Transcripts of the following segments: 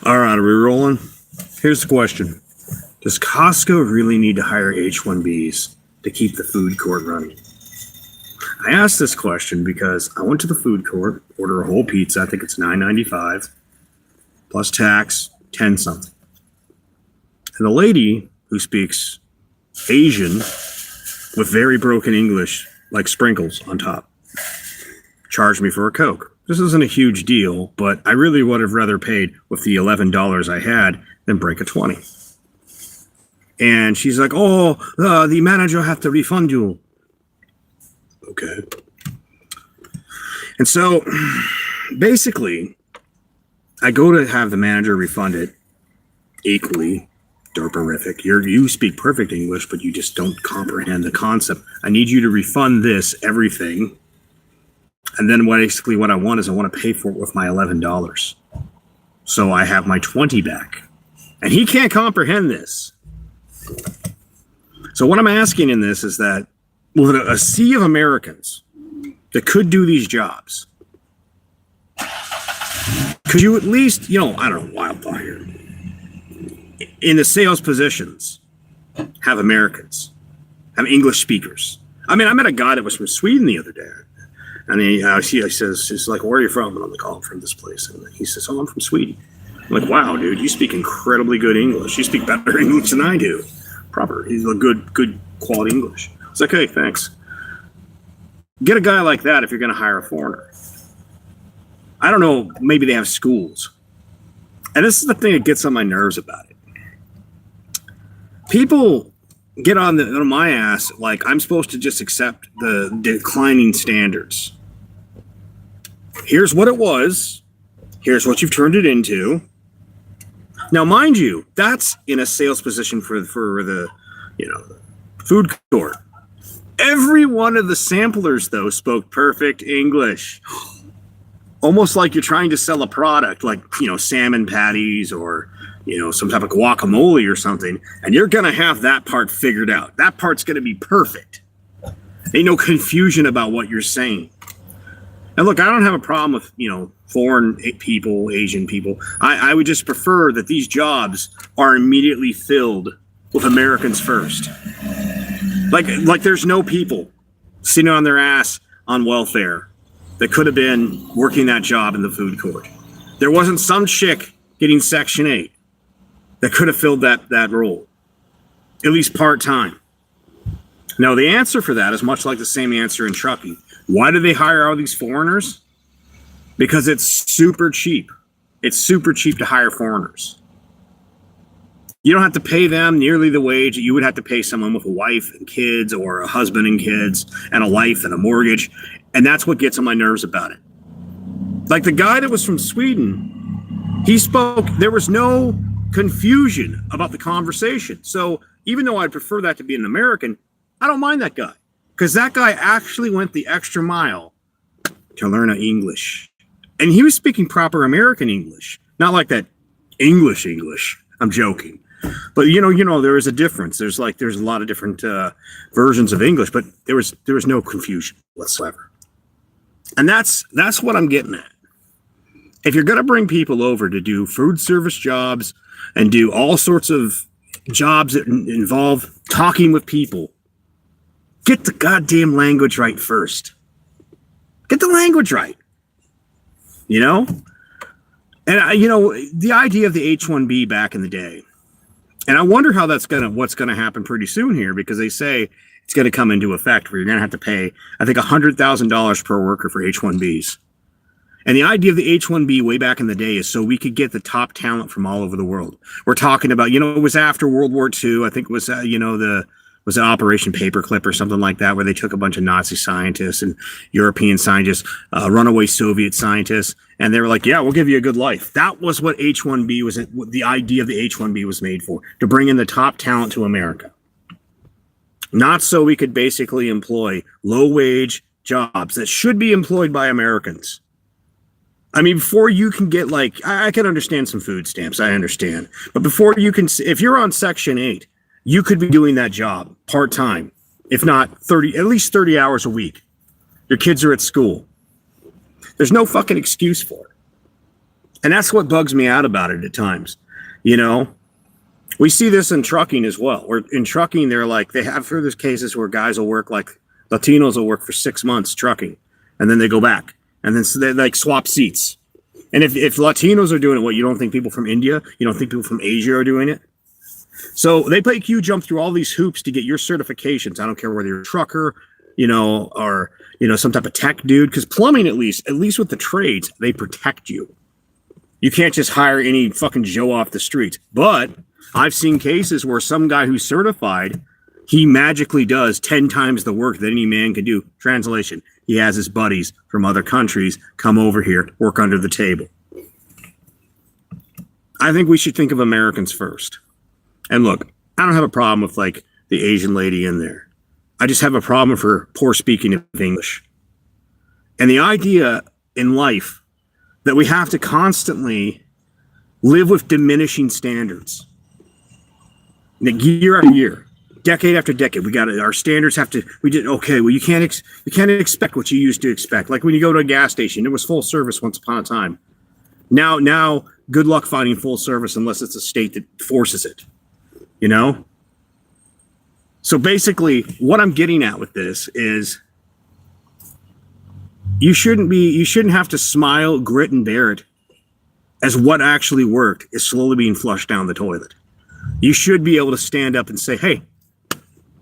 All right, are we rolling? Here's the question. Does Costco really need to hire H-1bs to keep the food court running? I asked this question because I went to the food court, order a whole pizza. I think it's $9.95 plus tax, 10 something. And the lady who speaks Asian with very broken English, like sprinkles on top, charged me for a Coke. This isn't a huge deal, but I really would have rather paid with the $11 I had than break a 20. And she's like, oh, the manager have to refund you. Okay. And so basically, I go to have the manager refund it equally derperific. You speak perfect English, but you just don't comprehend the concept. I need you to refund this, everything. And then basically what I want is I want to pay for it with my $11. So I have my 20 back. And he can't comprehend this. So what I'm asking in this is that with a sea of Americans that could do these jobs, could you at least, I don't know, wild thought here, in the sales positions, have Americans, have English speakers? I mean, I met a guy that was from Sweden the other day. And he says, he's like, where are you from? And I'm like, oh, I'm from this place. And he says, oh, I'm from Sweden. I'm like, wow, dude, you speak incredibly good English. You speak better English than I do. Proper. He's a good quality English. I was like, hey, thanks. Get a guy like that if you're going to hire a foreigner. I don't know, maybe they have schools. And this is the thing that gets on my nerves about it. People get on my ass like I'm supposed to just accept the declining standards. Here's what it was. Here's what you've turned it into. Now, mind you, that's in a sales position for the food court. Every one of the samplers, though, spoke perfect English. Almost like you're trying to sell a product like, salmon patties or, some type of guacamole or something. And you're going to have that part figured out. That part's going to be perfect. Ain't no confusion about what you're saying. And look, I don't have a problem with, foreign people, Asian people. I would just prefer that these jobs are immediately filled with Americans first. Like there's no people sitting on their ass on welfare that could have been working that job in the food court. There wasn't some chick getting Section 8 that could have filled that role, at least part-time. Now, the answer for that is much like the same answer in trucking. Why do they hire all these foreigners? Because it's super cheap. It's super cheap to hire foreigners. You don't have to pay them nearly the wage that you would have to pay someone with a wife and kids or a husband and kids and a life and a mortgage. And that's what gets on my nerves about it. Like the guy that was from Sweden, he spoke, there was no confusion about the conversation. So even though I'd prefer that to be an American, I don't mind that guy. Because that guy actually went the extra mile to learn English. And he was speaking proper American English, not like that English. I'm joking. But there is a difference. There's a lot of different versions of English, but there was no confusion whatsoever. And that's what I'm getting at. If you're going to bring people over to do food service jobs and do all sorts of jobs that involve talking with people, get the goddamn language right first. Get the language right. And the idea of the H-1B back in the day, and I wonder how what's gonna happen pretty soon here, because they say it's gonna come into effect where you're gonna have to pay, I think, $100,000 per worker for H-1Bs. And the idea of the H-1B way back in the day is so we could get the top talent from all over the world. We're talking about, it was after World War II. I think it was, was it Operation Paperclip or something like that, where they took a bunch of Nazi scientists and European scientists, runaway Soviet scientists, and they were like, yeah, we'll give you a good life. That was what H-1B was, the idea of the H-1B was made for, to bring in the top talent to America. Not so we could basically employ low-wage jobs that should be employed by Americans. I mean, before you can get I can understand some food stamps, I understand. But before you can, if you're on Section 8, you could be doing that job part-time, if not at least 30 hours a week. Your kids are at school. There's no fucking excuse for it. And that's what bugs me out about it at times. You know, we see this in trucking as well. Where in trucking, they're like, they have for those cases where guys will work, like Latinos will work for 6 months trucking, and then they go back, and then so they like swap seats. And if Latinos are doing it, what, you don't think people from India, you don't think people from Asia are doing it? So they make you jump through all these hoops to get your certifications. I don't care whether you're a trucker, you know, or, you know, some type of tech dude, because plumbing, at least with the trades, they protect you. You can't just hire any fucking Joe off the street. But I've seen cases where some guy who's certified, he magically does 10 times the work that any man can do. Translation, he has his buddies from other countries come over here, work under the table. I think we should think of Americans first. And look, I don't have a problem with like the Asian lady in there. I just have a problem for poor speaking of English. And the idea in life that we have to constantly live with diminishing standards. Year after year, decade after decade, our standards have to, well, you can't expect what you used to expect. Like when you go to a gas station, it was full service once upon a time. Now, good luck finding full service unless it's a state that forces it, you know? So basically, what I'm getting at with this is you shouldn't have to smile, grit, and bear it as what actually worked is slowly being flushed down the toilet. You should be able to stand up and say, hey,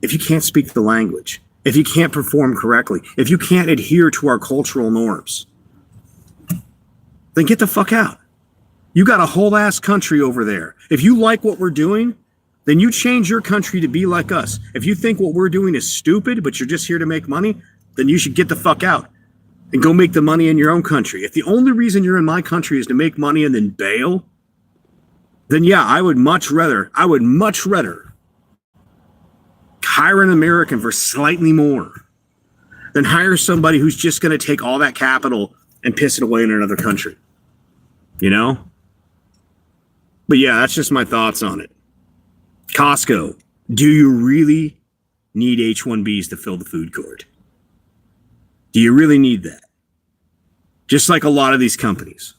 if you can't speak the language, if you can't perform correctly, if you can't adhere to our cultural norms, then get the fuck out. You got a whole ass country over there. If you like what we're doing, then you change your country to be like us. If you think what we're doing is stupid, but you're just here to make money, then you should get the fuck out and go make the money in your own country. If the only reason you're in my country is to make money and then bail, then yeah, I would much rather hire an American for slightly more than hire somebody who's just going to take all that capital and piss it away in another country. You know? But yeah, that's just my thoughts on it. Costco, do you really need h-1bs to fill the food court? Do you really need that? Just like a lot of these companies.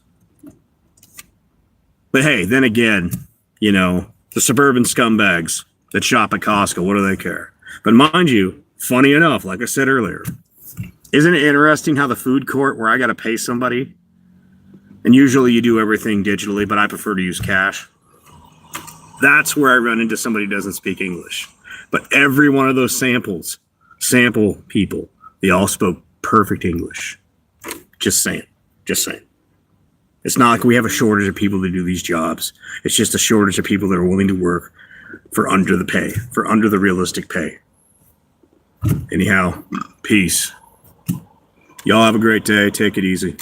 But hey, then again, you know, the suburban scumbags that shop at Costco, what do they care? But mind you, funny enough, like I said earlier, isn't it interesting how the food court where I got to pay somebody, and usually you do everything digitally, but I prefer to use cash. That's where I run into somebody who doesn't speak English. But every one of those sample people, they all spoke perfect English. Just saying. It's not like we have a shortage of people to do these jobs. It's just a shortage of people that are willing to work for under the realistic pay. Anyhow, peace. Y'all have a great day. Take it easy.